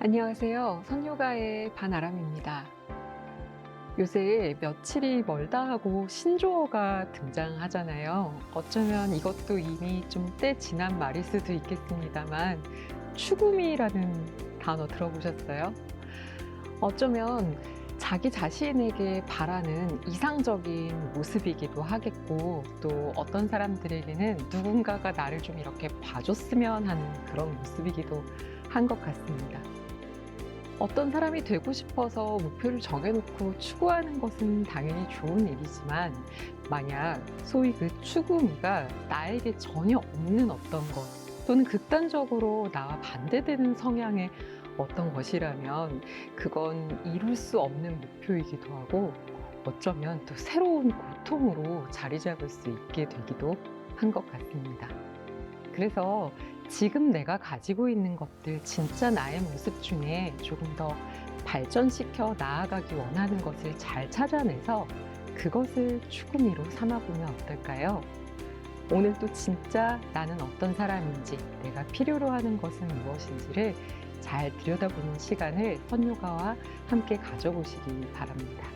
안녕하세요. 선요가의 반아람입니다. 요새 며칠이 멀다 하고 신조어가 등장하잖아요. 어쩌면 이것도 이미 좀 때 지난 말일 수도 있겠습니다만, 추구미라는 단어 들어보셨어요? 어쩌면 자기 자신에게 바라는 이상적인 모습이기도 하겠고, 또 어떤 사람들에게는 누군가가 나를 좀 이렇게 봐줬으면 하는 그런 모습이기도 한 것 같습니다. 어떤 사람이 되고 싶어서 목표를 정해놓고 추구하는 것은 당연히 좋은 일이지만, 만약 소위 그 추구미가 나에게 전혀 없는 어떤 것, 또는 극단적으로 나와 반대되는 성향의 어떤 것이라면 그건 이룰 수 없는 목표이기도 하고, 어쩌면 또 새로운 고통으로 자리 잡을 수 있게 되기도 한 것 같습니다. 그래서 지금 내가 가지고 있는 것들, 진짜 나의 모습 중에 조금 더 발전시켜 나아가기 원하는 것을 잘 찾아내서 그것을 추구미로 삼아보면 어떨까요? 오늘 또 진짜 나는 어떤 사람인지, 내가 필요로 하는 것은 무엇인지를 잘 들여다보는 시간을 선요가와 함께 가져보시기 바랍니다.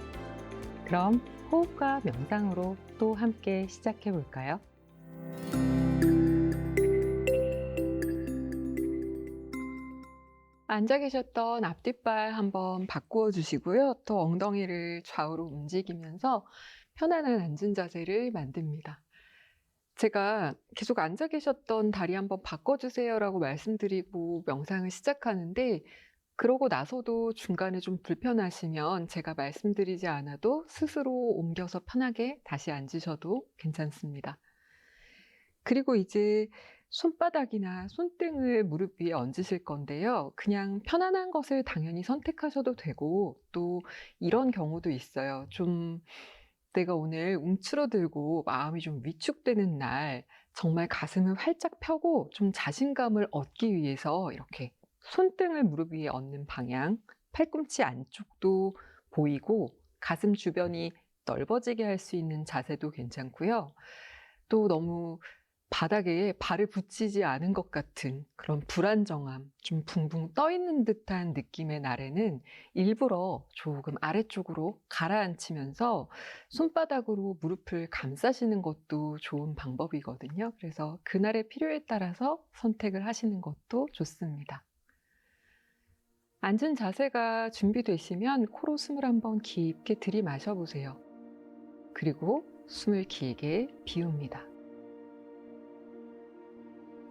그럼 호흡과 명상으로 또 함께 시작해 볼까요? 앉아 계셨던 앞뒷발 한번 바꾸어 주시고요. 또 엉덩이를 좌우로 움직이면서 편안한 앉은 자세를 만듭니다. 제가 계속 앉아 계셨던 다리 한번 바꿔주세요라고 말씀드리고 명상을 시작하는데, 그러고 나서도 중간에 좀 불편하시면 제가 말씀드리지 않아도 스스로 옮겨서 편하게 다시 앉으셔도 괜찮습니다. 그리고 이제 손바닥이나 손등을 무릎 위에 얹으실 건데요. 그냥 편안한 것을 당연히 선택하셔도 되고, 또 이런 경우도 있어요. 좀 내가 오늘 움츠러들고 마음이 좀 위축되는 날, 정말 가슴을 활짝 펴고 좀 자신감을 얻기 위해서 이렇게 손등을 무릎 위에 얹는 방향, 팔꿈치 안쪽도 보이고 가슴 주변이 넓어지게 할 수 있는 자세도 괜찮고요. 또 너무 바닥에 발을 붙이지 않은 것 같은 그런 불안정함, 좀 붕붕 떠 있는 듯한 느낌의 날에는 일부러 조금 아래쪽으로 가라앉히면서 손바닥으로 무릎을 감싸시는 것도 좋은 방법이거든요. 그래서 그날의 필요에 따라서 선택을 하시는 것도 좋습니다. 앉은 자세가 준비되시면 코로 숨을 한번 깊게 들이마셔 보세요. 그리고 숨을 길게 비웁니다.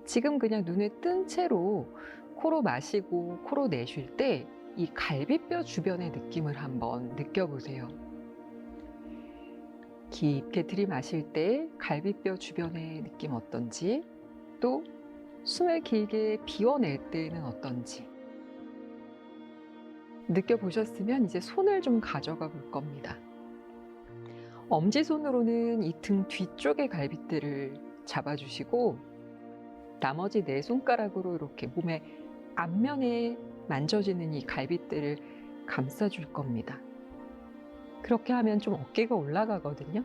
지금 그냥 눈을 뜬 채로 코로 마시고 코로 내쉴 때 이 갈비뼈 주변의 느낌을 한번 느껴보세요. 깊게 들이마실 때 갈비뼈 주변의 느낌 어떤지, 또 숨을 길게 비워낼 때는 어떤지 느껴보셨으면 이제 손을 좀 가져가 볼 겁니다. 엄지손으로는 이 등 뒤쪽의 갈비뼈를 잡아주시고, 나머지 네 손가락으로 이렇게 몸의 앞면에 만져지는 이 갈비뼈를 감싸줄 겁니다. 그렇게 하면 좀 어깨가 올라가거든요.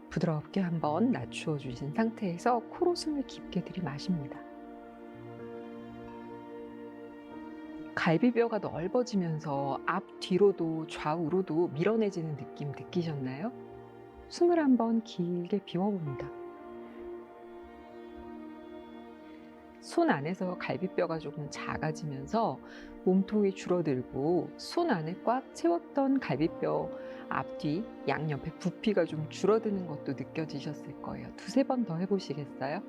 부드럽게 한번 낮추어 주신 상태에서 코로 숨을 깊게 들이마십니다. 갈비뼈가 넓어지면서 앞뒤로도 좌우로도 밀어내지는 느낌 느끼셨나요? 숨을 한번 길게 비워봅니다. 손 안에서 갈비뼈가 조금 작아지면서 몸통이 줄어들고, 손 안에 꽉 채웠던 갈비뼈 앞뒤 양옆에 부피가 좀 줄어드는 것도 느껴지셨을 거예요. 두세 번 더 해보시겠어요?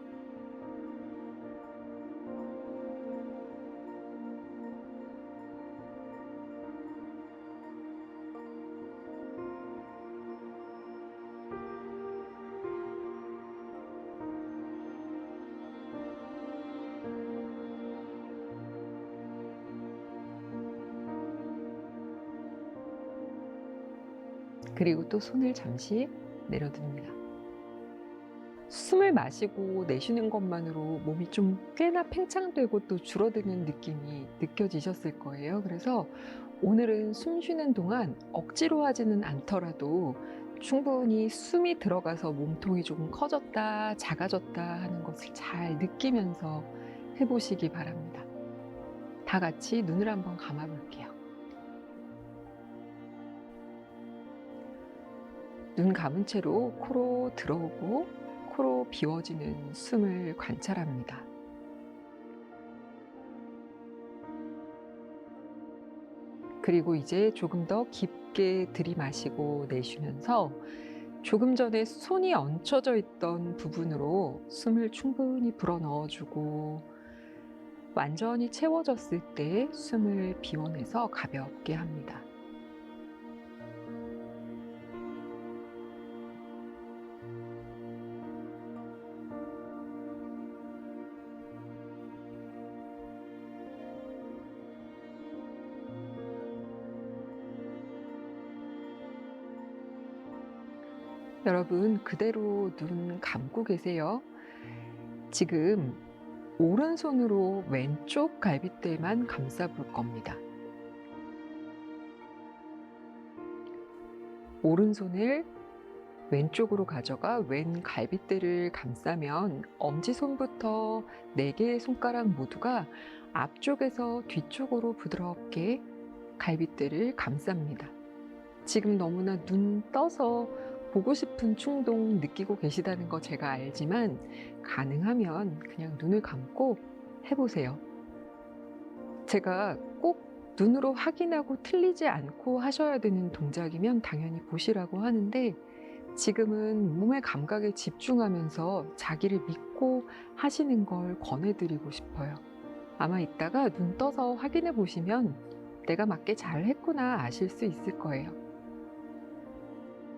그리고 또 손을 잠시 내려둡니다. 숨을 마시고 내쉬는 것만으로 몸이 좀 꽤나 팽창되고 또 줄어드는 느낌이 느껴지셨을 거예요. 그래서 오늘은 숨 쉬는 동안 억지로 하지는 않더라도 충분히 숨이 들어가서 몸통이 조금 커졌다, 작아졌다 하는 것을 잘 느끼면서 해보시기 바랍니다. 다 같이 눈을 한번 감아 볼게요. 눈 감은 채로 코로 들어오고 코로 비워지는 숨을 관찰합니다. 그리고 이제 조금 더 깊게 들이마시고 내쉬면서 조금 전에 손이 얹혀져 있던 부분으로 숨을 충분히 불어 넣어주고 완전히 채워졌을 때 숨을 비워내서 가볍게 합니다. 여러분, 그대로 눈 감고 계세요. 지금 오른손으로 왼쪽 갈비뼈만 감싸 볼 겁니다. 오른손을 왼쪽으로 가져가 왼 갈비뼈를 감싸면 엄지손부터 4개의 손가락 모두가 앞쪽에서 뒤쪽으로 부드럽게 갈비뼈를 감쌉니다. 지금 너무나 눈 떠서 보고 싶은 충동 느끼고 계시다는 거 제가 알지만 가능하면 그냥 눈을 감고 해보세요. 제가 꼭 눈으로 확인하고 틀리지 않고 하셔야 되는 동작이면 당연히 보시라고 하는데 지금은 몸의 감각에 집중하면서 자기를 믿고 하시는 걸 권해드리고 싶어요. 아마 이따가 눈 떠서 확인해 보시면 내가 맞게 잘 했구나 아실 수 있을 거예요.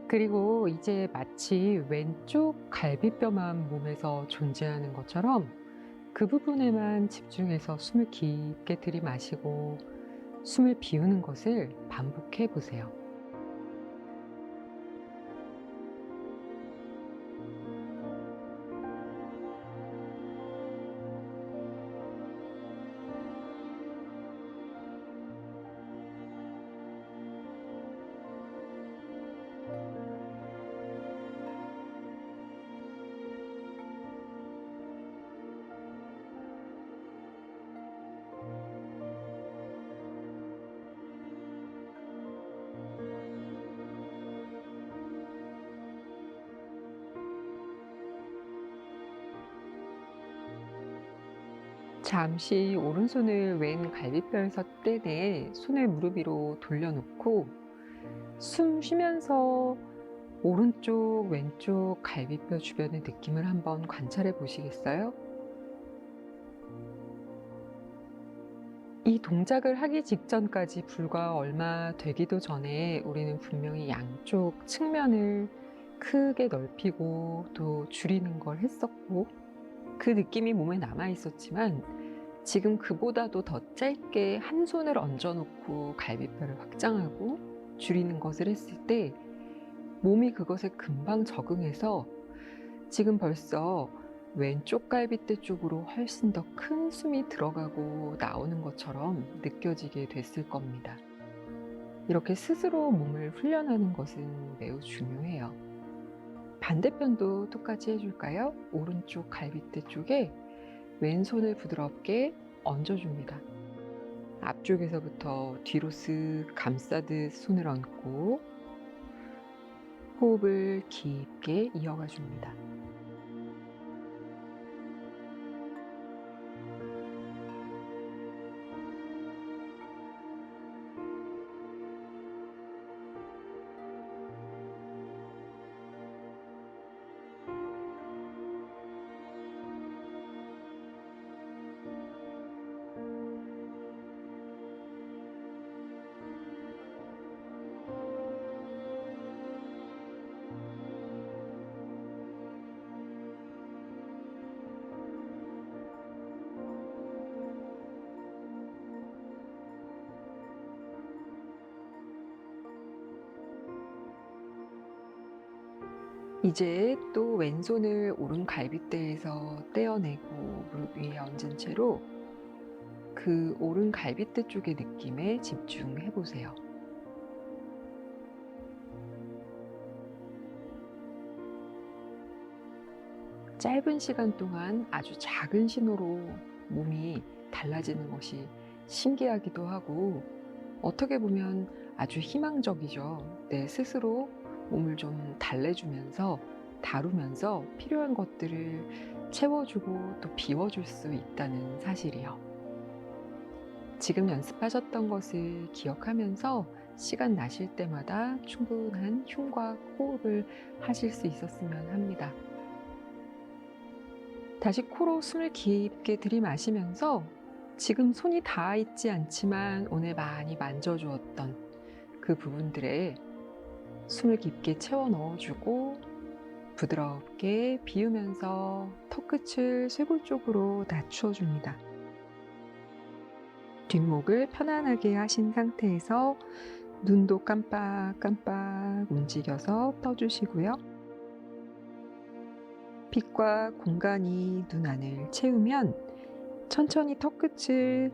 그리고 이제 마치 왼쪽 갈비뼈만 몸에서 존재하는 것처럼 그 부분에만 집중해서 숨을 깊게 들이마시고 숨을 비우는 것을 반복해 보세요. 잠시 오른손을 왼 갈비뼈에서 떼내 손을 무릎 위로 돌려놓고 숨 쉬면서 오른쪽, 왼쪽 갈비뼈 주변의 느낌을 한번 관찰해 보시겠어요? 이 동작을 하기 직전까지 불과 얼마 되기도 전에 우리는 분명히 양쪽 측면을 크게 넓히고 또 줄이는 걸 했었고 그 느낌이 몸에 남아 있었지만 지금 그보다도 더 짧게 한 손을 얹어놓고 갈비뼈를 확장하고 줄이는 것을 했을 때 몸이 그것에 금방 적응해서 지금 벌써 왼쪽 갈비뼈 쪽으로 훨씬 더 큰 숨이 들어가고 나오는 것처럼 느껴지게 됐을 겁니다. 이렇게 스스로 몸을 훈련하는 것은 매우 중요해요. 반대편도 똑같이 해줄까요? 오른쪽 갈비뼈 쪽에 왼손을 부드럽게 얹어줍니다. 앞쪽에서부터 뒤로 쓱 감싸듯 손을 얹고 호흡을 깊게 이어가 줍니다. 이제 또 왼손을 오른 갈비뼈에서 떼어내고 무릎 위에 얹은 채로 그 오른 갈비뼈 쪽의 느낌에 집중해 보세요. 짧은 시간 동안 아주 작은 신호로 몸이 달라지는 것이 신기하기도 하고 어떻게 보면 아주 희망적이죠. 내 스스로 몸을 좀 달래주면서 다루면서 필요한 것들을 채워주고 또 비워줄 수 있다는 사실이요. 지금 연습하셨던 것을 기억하면서 시간 나실 때마다 충분한 흉과 호흡을 하실 수 있었으면 합니다. 다시 코로 숨을 깊게 들이마시면서 지금 손이 닿아 있지 않지만 오늘 많이 만져주었던 그 부분들에 숨을 깊게 채워 넣어주고 부드럽게 비우면서 턱끝을 쇄골 쪽으로 낮추어줍니다. 뒷목을 편안하게 하신 상태에서 눈도 깜빡깜빡 움직여서 떠주시고요. 빛과 공간이 눈 안을 채우면 천천히 턱끝을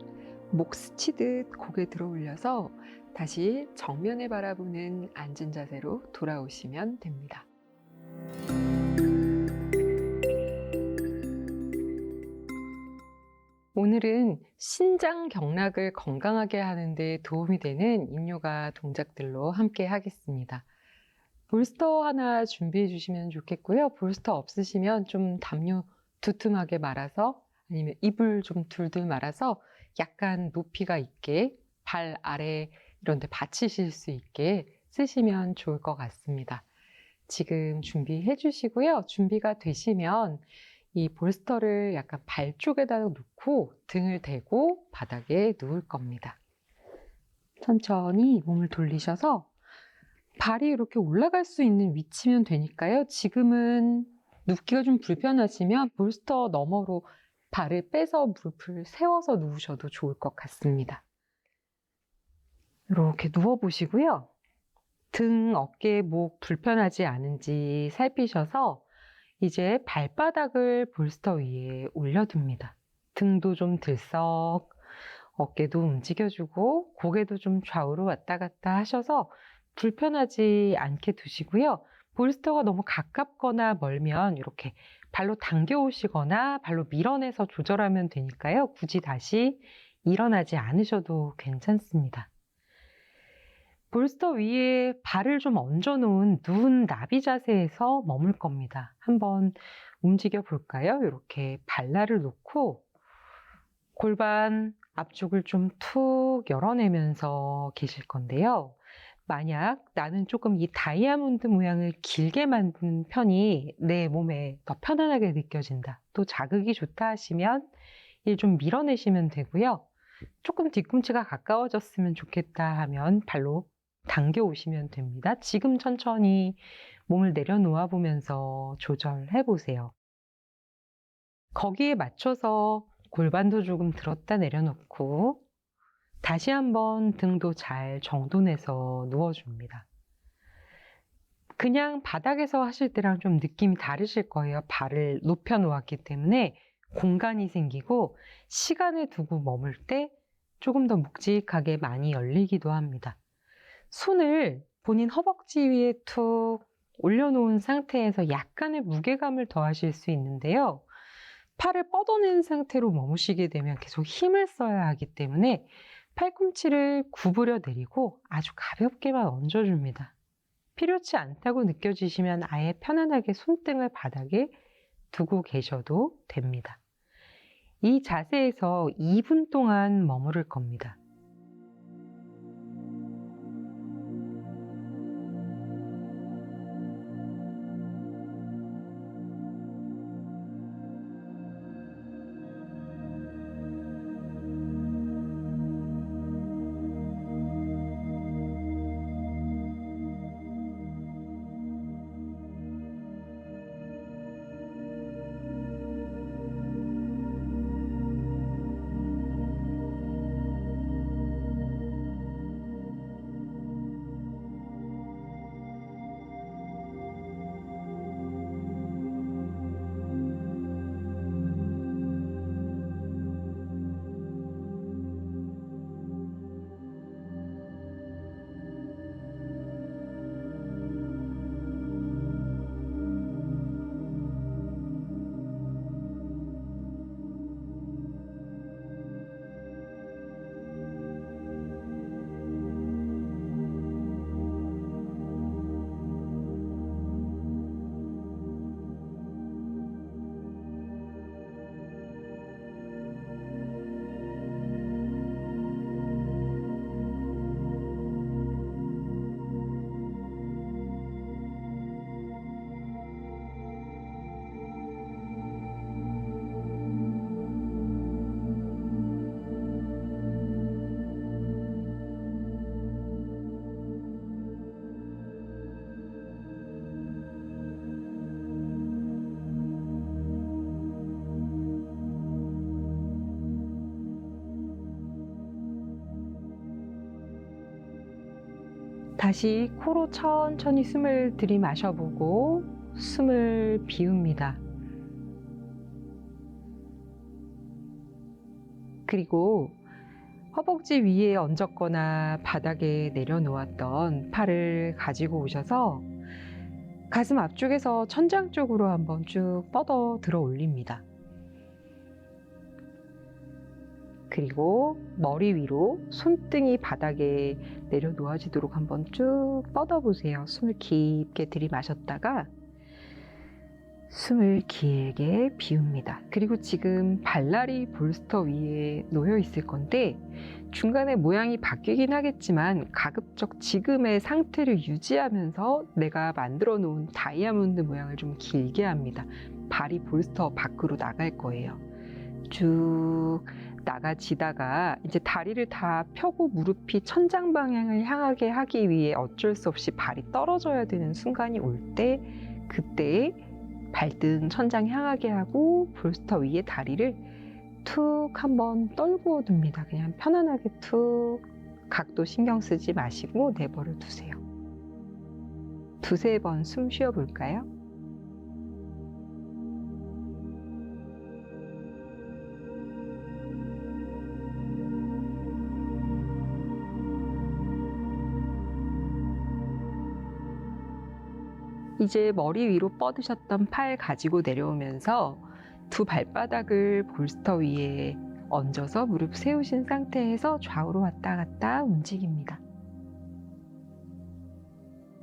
목 스치듯 고개 들어 올려서 다시 정면을 바라보는 앉은 자세로 돌아오시면 됩니다. 오늘은 신장 경락을 건강하게 하는 데 도움이 되는 인요가 동작들로 함께 하겠습니다. 볼스터 하나 준비해 주시면 좋겠고요. 볼스터 없으시면 좀 담요 두툼하게 말아서 아니면 이불 좀 둘둘 말아서 약간 높이가 있게 발 아래 이런 데 받치실 수 있게 쓰시면 좋을 것 같습니다. 지금 준비해 주시고요. 준비가 되시면 이 볼스터를 약간 발 쪽에다 놓고 등을 대고 바닥에 누울 겁니다. 천천히 몸을 돌리셔서 발이 이렇게 올라갈 수 있는 위치면 되니까요. 지금은 눕기가 좀 불편하시면 볼스터 너머로 발을 빼서 무릎을 세워서 누우셔도 좋을 것 같습니다. 이렇게 누워보시고요. 등, 어깨, 목 불편하지 않은지 살피셔서 이제 발바닥을 볼스터 위에 올려둡니다. 등도 좀 들썩, 어깨도 움직여주고 고개도 좀 좌우로 왔다 갔다 하셔서 불편하지 않게 두시고요. 볼스터가 너무 가깝거나 멀면 이렇게 발로 당겨 오시거나 발로 밀어내서 조절하면 되니까요. 굳이 다시 일어나지 않으셔도 괜찮습니다. 볼스터 위에 발을 좀 얹어 놓은 누운 나비 자세에서 머물 겁니다. 한번 움직여 볼까요? 이렇게 발날을 놓고 골반 앞쪽을 좀 툭 열어내면서 계실 건데요. 만약 나는 조금 이 다이아몬드 모양을 길게 만든 편이 내 몸에 더 편안하게 느껴진다. 또 자극이 좋다 하시면 일 좀 밀어내시면 되고요. 조금 뒤꿈치가 가까워졌으면 좋겠다 하면 발로 당겨 오시면 됩니다. 지금 천천히 몸을 내려놓아 보면서 조절해 보세요. 거기에 맞춰서 골반도 조금 들었다 내려놓고 다시 한번 등도 잘 정돈해서 누워줍니다. 그냥 바닥에서 하실 때랑 좀 느낌이 다르실 거예요. 발을 높여 놓았기 때문에 공간이 생기고 시간을 두고 머물 때 조금 더 묵직하게 많이 열리기도 합니다. 손을 본인 허벅지 위에 툭 올려놓은 상태에서 약간의 무게감을 더하실 수 있는데요. 팔을 뻗어낸 상태로 머무시게 되면 계속 힘을 써야 하기 때문에 팔꿈치를 구부려 내리고 아주 가볍게만 얹어줍니다. 필요치 않다고 느껴지시면 아예 편안하게 손등을 바닥에 두고 계셔도 됩니다. 이 자세에서 2분 동안 머무를 겁니다. 다시 코로 천천히 숨을 들이마셔보고 숨을 비웁니다. 그리고 허벅지 위에 얹었거나 바닥에 내려놓았던 팔을 가지고 오셔서 가슴 앞쪽에서 천장 쪽으로 한번 쭉 뻗어 들어 올립니다. 그리고 머리 위로 손등이 바닥에 내려놓아지도록 한번 쭉 뻗어보세요. 숨을 깊게 들이마셨다가 숨을 길게 비웁니다. 그리고 지금 발라리 볼스터 위에 놓여 있을 건데 중간에 모양이 바뀌긴 하겠지만 가급적 지금의 상태를 유지하면서 내가 만들어 놓은 다이아몬드 모양을 좀 길게 합니다. 발이 볼스터 밖으로 나갈 거예요. 쭉 나가지다가 이제 다리를 다 펴고 무릎이 천장 방향을 향하게 하기 위해 어쩔 수 없이 발이 떨어져야 되는 순간이 올 때 그때 발등 천장 향하게 하고 볼스터 위에 다리를 툭 한번 떨구어 둡니다. 그냥 편안하게 툭 각도 신경 쓰지 마시고 내버려 두세요. 두세 번 숨 쉬어 볼까요? 이제 머리 위로 뻗으셨던 팔 가지고 내려오면서 두 발바닥을 볼스터 위에 얹어서 무릎 세우신 상태에서 좌우로 왔다 갔다 움직입니다.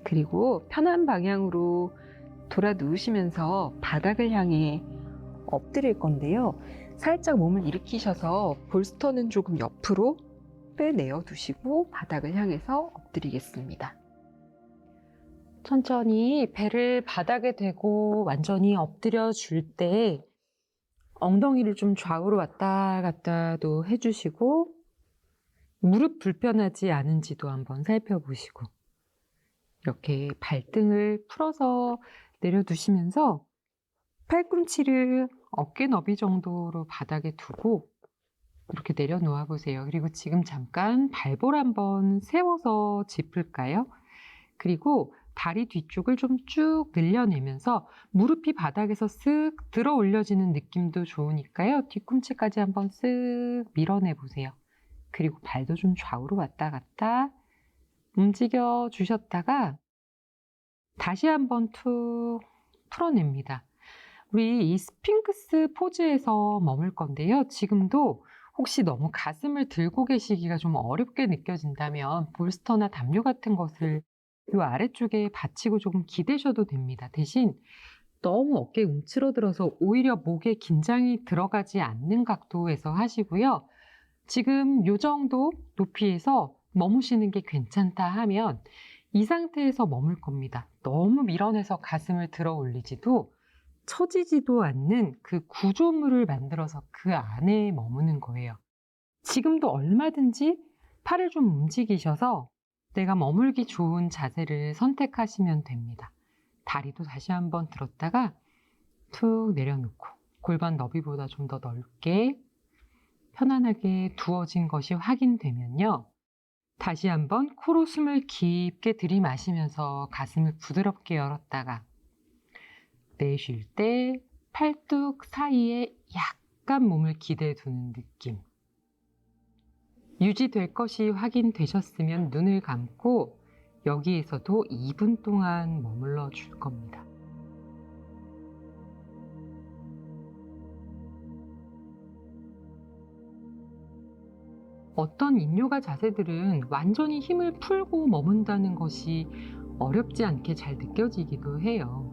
그리고 편한 방향으로 돌아 누우시면서 바닥을 향해 엎드릴 건데요. 살짝 몸을 일으키셔서 볼스터는 조금 옆으로 빼내어 두시고 바닥을 향해서 엎드리겠습니다. 천천히 배를 바닥에 대고 완전히 엎드려 줄 때 엉덩이를 좀 좌우로 왔다 갔다도 해주시고 무릎 불편하지 않은지도 한번 살펴보시고 이렇게 발등을 풀어서 내려두시면서 팔꿈치를 어깨 너비 정도로 바닥에 두고 이렇게 내려놓아 보세요. 그리고 지금 잠깐 발볼 한번 세워서 짚을까요? 그리고 다리 뒤쪽을 좀 쭉 늘려내면서 무릎이 바닥에서 쓱 들어 올려지는 느낌도 좋으니까요. 뒤꿈치까지 한번 쓱 밀어내 보세요. 그리고 발도 좀 좌우로 왔다 갔다 움직여 주셨다가 다시 한번 툭 풀어냅니다. 우리 이 스핑크스 포즈에서 머물 건데요. 지금도 혹시 너무 가슴을 들고 계시기가 좀 어렵게 느껴진다면 볼스터나 담요 같은 것을 이 아래쪽에 받치고 조금 기대셔도 됩니다. 대신 너무 어깨 움츠러들어서 오히려 목에 긴장이 들어가지 않는 각도에서 하시고요. 지금 이 정도 높이에서 머무시는 게 괜찮다 하면 이 상태에서 머물 겁니다. 너무 밀어내서 가슴을 들어 올리지도 처지지도 않는 그 구조물을 만들어서 그 안에 머무는 거예요. 지금도 얼마든지 팔을 좀 움직이셔서 내가 머물기 좋은 자세를 선택하시면 됩니다. 다리도 다시 한번 들었다가 툭 내려놓고 골반 너비보다 좀 더 넓게 편안하게 두어진 것이 확인되면요. 다시 한번 코로 숨을 깊게 들이마시면서 가슴을 부드럽게 열었다가 내쉴 때 팔뚝 사이에 약간 몸을 기대 두는 느낌. 유지될 것이 확인되셨으면 눈을 감고 여기에서도 2분 동안 머물러 줄 겁니다. 어떤 인요가 자세들은 완전히 힘을 풀고 머문다는 것이 어렵지 않게 잘 느껴지기도 해요.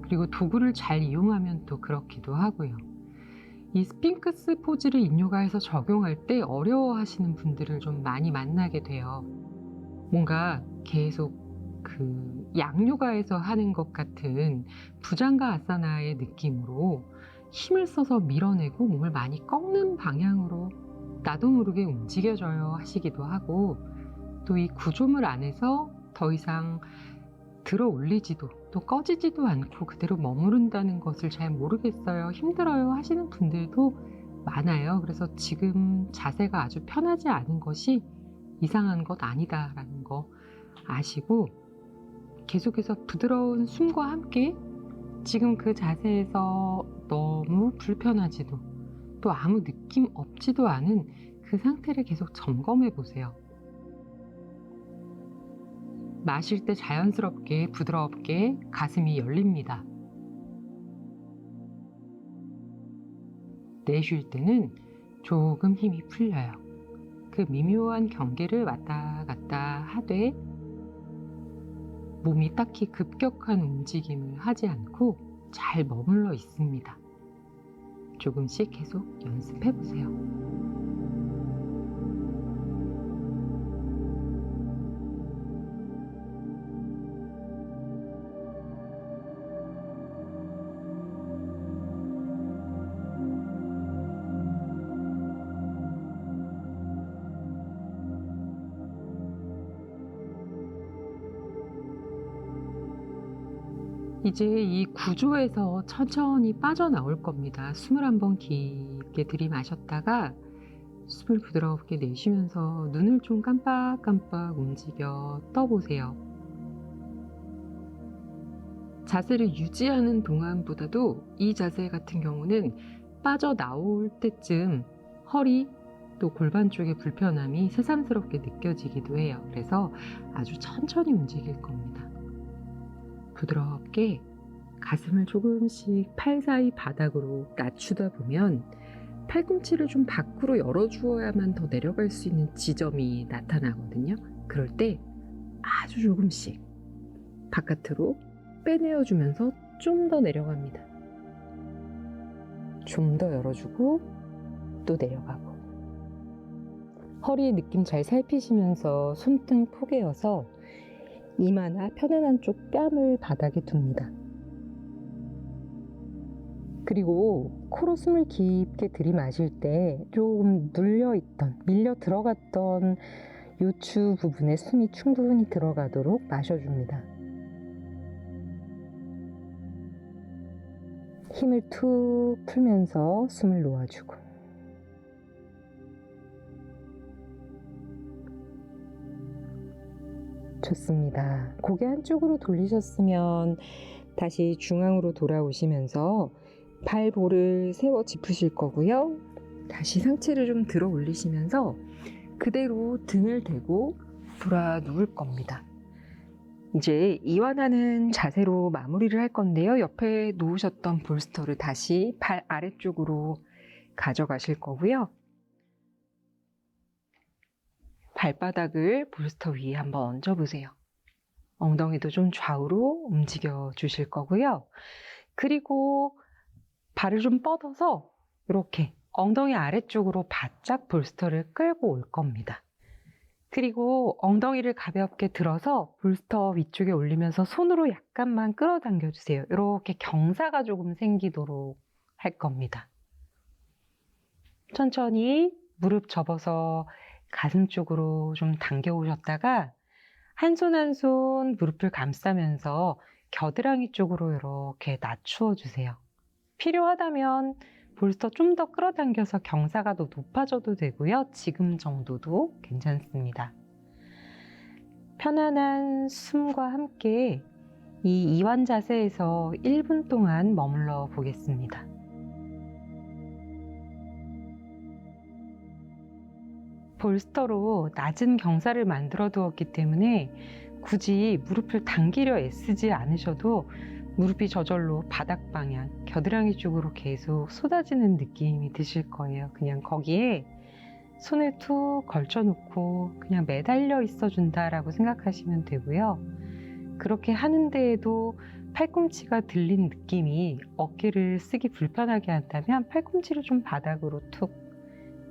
그리고 도구를 잘 이용하면 또 그렇기도 하고요. 이 스핑크스 포즈를 인요가에서 적용할 때 어려워하시는 분들을 좀 많이 만나게 돼요. 뭔가 계속 그 양요가에서 하는 것 같은 부장가 아사나의 느낌으로 힘을 써서 밀어내고 몸을 많이 꺾는 방향으로 나도 모르게 움직여져요 하시기도 하고 또 이 구조물 안에서 더 이상 들어 올리지도 또 꺼지지도 않고 그대로 머무른다는 것을 잘 모르겠어요, 힘들어요 하시는 분들도 많아요. 그래서 지금 자세가 아주 편하지 않은 것이 이상한 것 아니다라는 거 아시고 계속해서 부드러운 숨과 함께 지금 그 자세에서 너무 불편하지도 또 아무 느낌 없지도 않은 그 상태를 계속 점검해 보세요. 마실 때 자연스럽게 부드럽게 가슴이 열립니다. 내쉴 때는 조금 힘이 풀려요. 그 미묘한 경계를 왔다 갔다 하되 몸이 딱히 급격한 움직임을 하지 않고 잘 머물러 있습니다. 조금씩 계속 연습해 보세요. 이제 이 구조에서 천천히 빠져나올 겁니다. 숨을 한번 깊게 들이마셨다가 숨을 부드럽게 내쉬면서 눈을 좀 깜빡깜빡 움직여 떠보세요. 자세를 유지하는 동안보다도 이 자세 같은 경우는 빠져나올 때쯤 허리 또 골반 쪽의 불편함이 새삼스럽게 느껴지기도 해요. 그래서 아주 천천히 움직일 겁니다. 부드럽게 가슴을 조금씩 팔 사이 바닥으로 낮추다 보면 팔꿈치를 좀 밖으로 열어주어야만 더 내려갈 수 있는 지점이 나타나거든요. 그럴 때 아주 조금씩 바깥으로 빼내어주면서 좀 더 내려갑니다. 좀 더 열어주고 또 내려가고 허리의 느낌 잘 살피시면서 손등 포개어서 이마나 편안한 쪽 뺨을 바닥에 둡니다. 그리고 코로 숨을 깊게 들이마실 때 조금 눌려있던, 밀려 들어갔던 요추 부분에 숨이 충분히 들어가도록 마셔줍니다. 힘을 툭 풀면서 숨을 놓아주고 좋습니다. 고개 한쪽으로 돌리셨으면 다시 중앙으로 돌아오시면서 발볼을 세워 짚으실 거고요. 다시 상체를 좀 들어 올리시면서 그대로 등을 대고 돌아 누울 겁니다. 이제 이완하는 자세로 마무리를 할 건데요. 옆에 놓으셨던 볼스터를 다시 발 아래쪽으로 가져가실 거고요. 발바닥을 볼스터 위에 한번 얹어보세요. 엉덩이도 좀 좌우로 움직여 주실 거고요. 그리고 발을 좀 뻗어서 이렇게 엉덩이 아래쪽으로 바짝 볼스터를 끌고 올 겁니다. 그리고 엉덩이를 가볍게 들어서 볼스터 위쪽에 올리면서 손으로 약간만 끌어당겨 주세요. 이렇게 경사가 조금 생기도록 할 겁니다. 천천히 무릎 접어서 가슴 쪽으로 좀 당겨 오셨다가 한 손 한 손 무릎을 감싸면서 겨드랑이 쪽으로 이렇게 낮추어 주세요. 필요하다면 볼스터 좀 더 끌어당겨서 경사가 더 높아져도 되고요. 지금 정도도 괜찮습니다. 편안한 숨과 함께 이 이완 자세에서 1분 동안 머물러 보겠습니다. 볼스터로 낮은 경사를 만들어 두었기 때문에 굳이 무릎을 당기려 애쓰지 않으셔도 무릎이 저절로 바닥 방향, 겨드랑이 쪽으로 계속 쏟아지는 느낌이 드실 거예요. 그냥 거기에 손을 툭 걸쳐놓고 그냥 매달려 있어 준다라고 생각하시면 되고요. 그렇게 하는 데에도 팔꿈치가 들린 느낌이 어깨를 쓰기 불편하게 한다면 팔꿈치를 좀 바닥으로 툭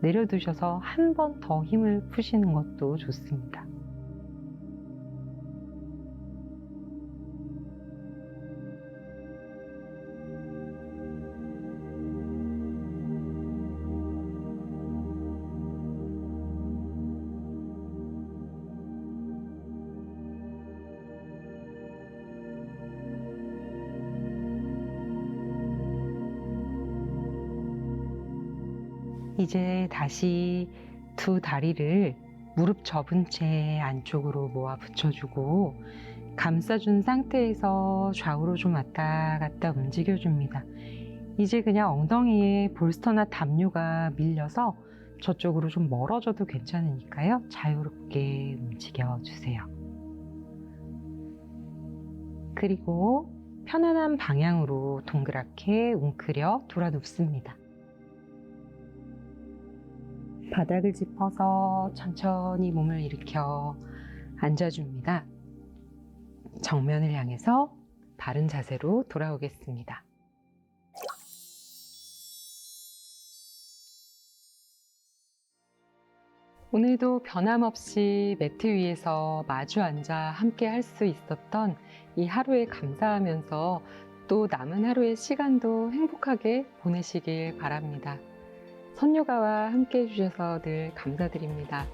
내려두셔서 한 번 더 힘을 푸시는 것도 좋습니다. 이제 다시 두 다리를 무릎 접은 채 안쪽으로 모아 붙여주고 감싸준 상태에서 좌우로 좀 왔다 갔다 움직여줍니다. 이제 그냥 엉덩이에 볼스터나 담요가 밀려서 저쪽으로 좀 멀어져도 괜찮으니까요. 자유롭게 움직여주세요. 그리고 편안한 방향으로 동그랗게 웅크려 돌아 눕습니다. 바닥을 짚어서 천천히 몸을 일으켜 앉아줍니다. 정면을 향해서 바른 자세로 돌아오겠습니다. 오늘도 변함없이 매트 위에서 마주 앉아 함께 할 수 있었던 이 하루에 감사하면서 또 남은 하루의 시간도 행복하게 보내시길 바랍니다. 선요가와 함께 해주셔서 늘 감사드립니다.